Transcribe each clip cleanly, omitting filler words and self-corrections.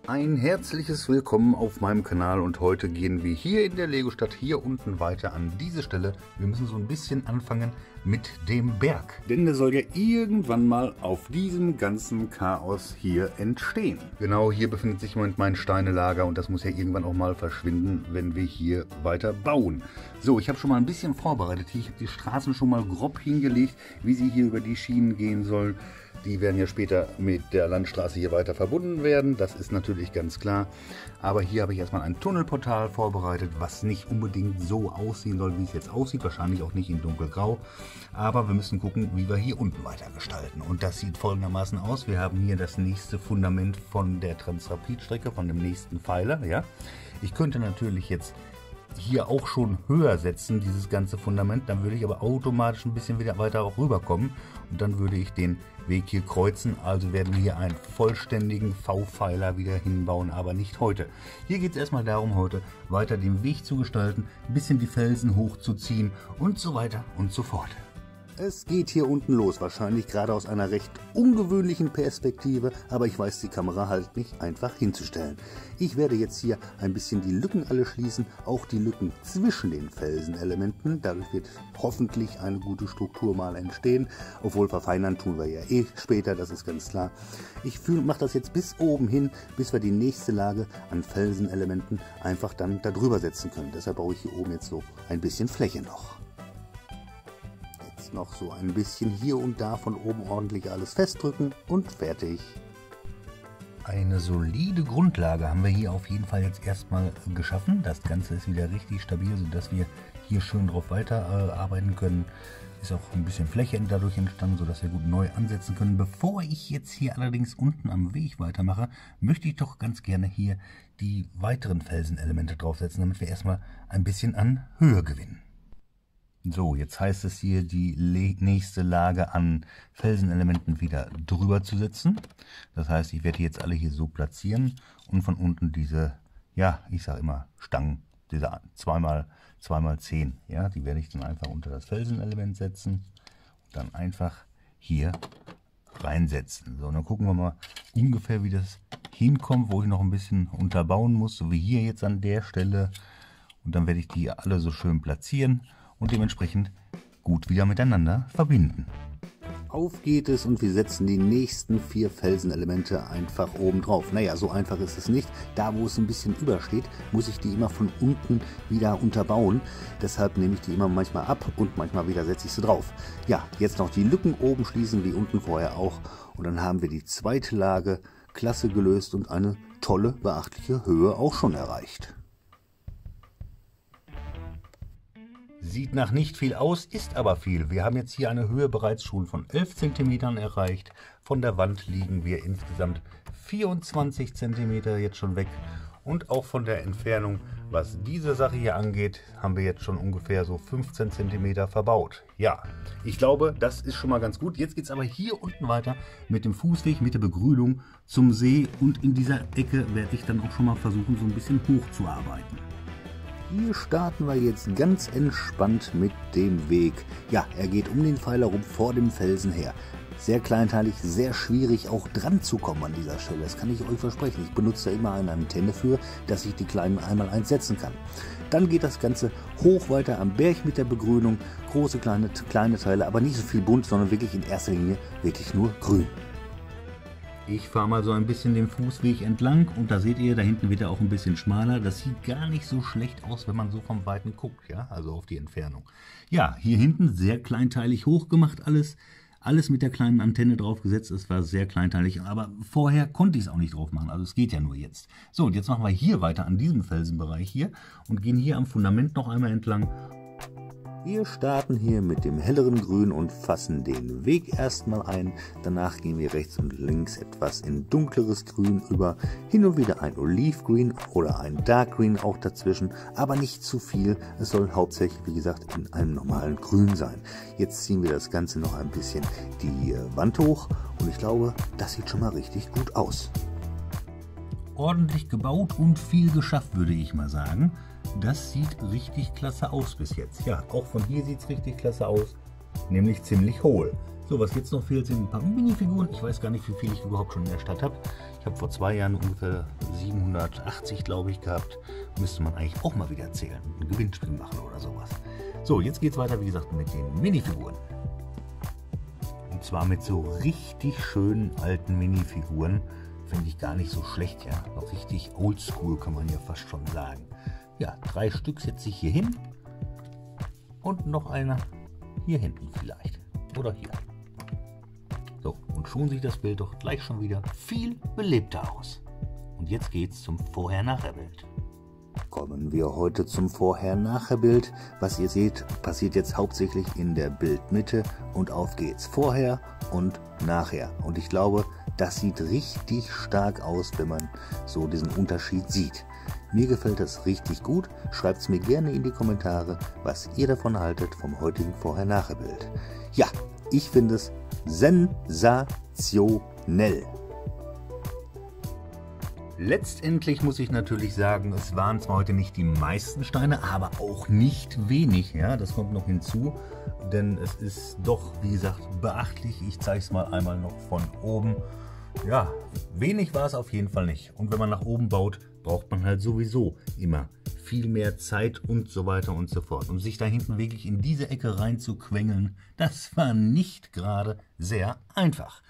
Ein herzliches Willkommen auf meinem Kanal und heute gehen wir hier in der Lego-Stadt hier unten weiter an diese Stelle. Wir müssen so ein bisschen anfangen mit dem Berg, denn der soll ja irgendwann mal auf diesem ganzen Chaos hier entstehen. Genau hier befindet sich im Moment mein Steinelager und das muss ja irgendwann auch mal verschwinden, wenn wir hier weiter bauen. So, ich habe schon mal ein bisschen vorbereitet. Ich habe die Straßen schon mal grob hingelegt, wie sie hier über die Schienen gehen sollen. Die werden ja später mit der Landstraße hier weiter verbunden werden, das ist natürlich ganz klar. Aber hier habe ich erstmal ein Tunnelportal vorbereitet, was nicht unbedingt so aussehen soll, wie es jetzt aussieht. Wahrscheinlich auch nicht in dunkelgrau. Aber wir müssen gucken, wie wir hier unten weiter gestalten. Und das sieht folgendermaßen aus. Wir haben hier das nächste Fundament von der Transrapid-Strecke, von dem nächsten Pfeiler. Ja. Ich könnte natürlich jetzt hier auch schon höher setzen, dieses ganze Fundament, dann würde ich aber automatisch ein bisschen wieder weiter auch rüberkommen und dann würde ich den Weg hier kreuzen, also werden wir hier einen vollständigen V-Pfeiler wieder hinbauen, aber nicht heute. Hier geht es erstmal darum, heute weiter den Weg zu gestalten, ein bisschen die Felsen hochzuziehen und so weiter und so fort. Es geht hier unten los, wahrscheinlich gerade aus einer recht ungewöhnlichen Perspektive, aber ich weiß die Kamera halt nicht einfach hinzustellen. Ich werde jetzt hier ein bisschen die Lücken alle schließen, auch die Lücken zwischen den Felsenelementen. Dadurch wird hoffentlich eine gute Struktur mal entstehen, obwohl verfeinern tun wir ja eh später, das ist ganz klar. Ich mache das jetzt bis oben hin, bis wir die nächste Lage an Felsenelementen einfach dann darüber setzen können. Deshalb brauche ich hier oben jetzt so ein bisschen Fläche noch. Noch so ein bisschen hier und da von oben ordentlich alles festdrücken und fertig. Eine solide Grundlage haben wir hier auf jeden Fall jetzt erstmal geschaffen. Das Ganze ist wieder richtig stabil, sodass wir hier schön drauf weiterarbeiten können. Ist auch ein bisschen Fläche dadurch entstanden, sodass wir gut neu ansetzen können. Bevor ich jetzt hier allerdings unten am Weg weitermache, möchte ich doch ganz gerne hier die weiteren Felsenelemente draufsetzen, damit wir erstmal ein bisschen an Höhe gewinnen. So, jetzt heißt es hier, die nächste Lage an Felsenelementen wieder drüber zu setzen. Das heißt, ich werde die jetzt alle hier so platzieren und von unten diese, ja, ich sage immer Stangen, diese 2x10, ja, die werde ich dann einfach unter das Felsenelement setzen und dann einfach hier reinsetzen. So, und dann gucken wir mal ungefähr, wie das hinkommt, wo ich noch ein bisschen unterbauen muss, so wie hier jetzt an der Stelle. Und dann werde ich die alle so schön platzieren und dementsprechend gut wieder miteinander verbinden. Auf geht es und wir setzen die nächsten 4 Felsenelemente einfach oben drauf. Naja, so einfach ist es nicht. Da, wo es ein bisschen übersteht, muss ich die immer von unten wieder unterbauen. Deshalb nehme ich die immer manchmal ab und manchmal wieder setze ich sie drauf. Ja, jetzt noch die Lücken oben schließen, wie unten vorher auch. Und dann haben wir die zweite Lage klasse gelöst und eine tolle, beachtliche Höhe auch schon erreicht. Sieht nach nicht viel aus, ist aber viel. Wir haben jetzt hier eine Höhe bereits schon von 11 cm erreicht. Von der Wand liegen wir insgesamt 24 cm jetzt schon weg. Und auch von der Entfernung, was diese Sache hier angeht, haben wir jetzt schon ungefähr so 15 cm verbaut. Ja, ich glaube, das ist schon mal ganz gut. Jetzt geht es aber hier unten weiter mit dem Fußweg, mit der Begrünung zum See. Und in dieser Ecke werde ich dann auch schon mal versuchen, so ein bisschen hochzuarbeiten. Hier starten wir jetzt ganz entspannt mit dem Weg. Ja, er geht um den Pfeiler rum vor dem Felsen her. Sehr kleinteilig, sehr schwierig auch dran zu kommen an dieser Stelle. Das kann ich euch versprechen. Ich benutze da immer eine Antenne für, dass ich die kleinen einmal einsetzen kann. Dann geht das Ganze hoch weiter am Berg mit der Begrünung. Große, kleine Teile, aber nicht so viel bunt, sondern wirklich in erster Linie wirklich nur grün. Ich fahre mal so ein bisschen den Fußweg entlang und da seht ihr, da hinten wird er auch ein bisschen schmaler. Das sieht gar nicht so schlecht aus, wenn man so vom Weiten guckt, ja, also auf die Entfernung. Ja, hier hinten sehr kleinteilig hochgemacht alles. Alles mit der kleinen Antenne draufgesetzt. Es war sehr kleinteilig, aber vorher konnte ich es auch nicht drauf machen, also es geht ja nur jetzt. So, und jetzt machen wir hier weiter an diesem Felsenbereich hier und gehen hier am Fundament noch einmal entlang. Wir starten hier mit dem helleren Grün und fassen den Weg erstmal ein. Danach gehen wir rechts und links etwas in dunkleres Grün über. Hin und wieder ein Olivgrün oder ein Dark Green auch dazwischen, aber nicht zu viel. Es soll hauptsächlich, wie gesagt, in einem normalen Grün sein. Jetzt ziehen wir das Ganze noch ein bisschen die Wand hoch und ich glaube, das sieht schon mal richtig gut aus. Ordentlich gebaut und viel geschafft, würde ich mal sagen. Das sieht richtig klasse aus bis jetzt. Ja, auch von hier sieht es richtig klasse aus, nämlich ziemlich hohl. So, was jetzt noch fehlt, sind ein paar Minifiguren. Ich weiß gar nicht, wie viel ich überhaupt schon in der Stadt habe. Ich habe vor 2 Jahren ungefähr 780, glaube ich, gehabt. Müsste man eigentlich auch mal wieder zählen. Ein Gewinnspiel machen oder sowas. So, jetzt geht es weiter, wie gesagt, mit den Minifiguren. Und zwar mit so richtig schönen alten Minifiguren. Finde ich gar nicht so schlecht, ja. Noch richtig oldschool, kann man ja fast schon sagen. Ja, 3 Stück setze ich hier hin. Und noch einer hier hinten vielleicht. Oder hier. So, und schon sieht das Bild doch gleich schon wieder viel belebter aus. Und jetzt geht's zum Vorher-Nachher-Bild. Kommen wir heute zum Vorher-Nachher-Bild. Was ihr seht, passiert jetzt hauptsächlich in der Bildmitte. Und auf geht's. Vorher und nachher. Und ich glaube, das sieht richtig stark aus, wenn man so diesen Unterschied sieht. Mir gefällt das richtig gut. Schreibt es mir gerne in die Kommentare, was ihr davon haltet vom heutigen Vorher-Nachher-Bild. Ja, ich finde es sensationell. Letztendlich muss ich natürlich sagen, es waren zwar heute nicht die meisten Steine, aber auch nicht wenig. Ja, das kommt noch hinzu, denn es ist doch, wie gesagt, beachtlich. Ich zeige es mal einmal noch von oben. Ja, wenig war es auf jeden Fall nicht. Und wenn man nach oben baut, braucht man halt sowieso immer viel mehr Zeit und so weiter und so fort. Und sich da hinten wirklich in diese Ecke rein zu quengeln, das war nicht gerade sehr einfach.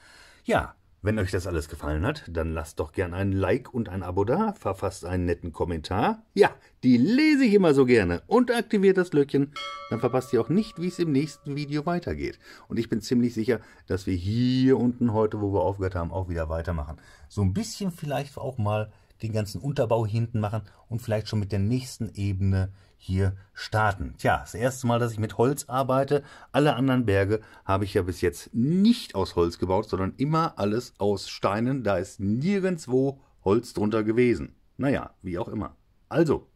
Ja, wenn euch das alles gefallen hat, dann lasst doch gern ein Like und ein Abo da, verfasst einen netten Kommentar. Ja, die lese ich immer so gerne. Und aktiviert das Glöckchen, dann verpasst ihr auch nicht, wie es im nächsten Video weitergeht. Und ich bin ziemlich sicher, dass wir hier unten heute, wo wir aufgehört haben, auch wieder weitermachen. So ein bisschen vielleicht auch mal den ganzen Unterbau hinten machen und vielleicht schon mit der nächsten Ebene hier starten. Tja, das erste Mal, dass ich mit Holz arbeite. Alle anderen Berge habe ich ja bis jetzt nicht aus Holz gebaut, sondern immer alles aus Steinen. Da ist nirgendwo Holz drunter gewesen. Naja, wie auch immer. Also,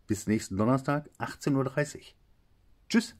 bis nächsten Donnerstag, 18:30 Uhr. Tschüss!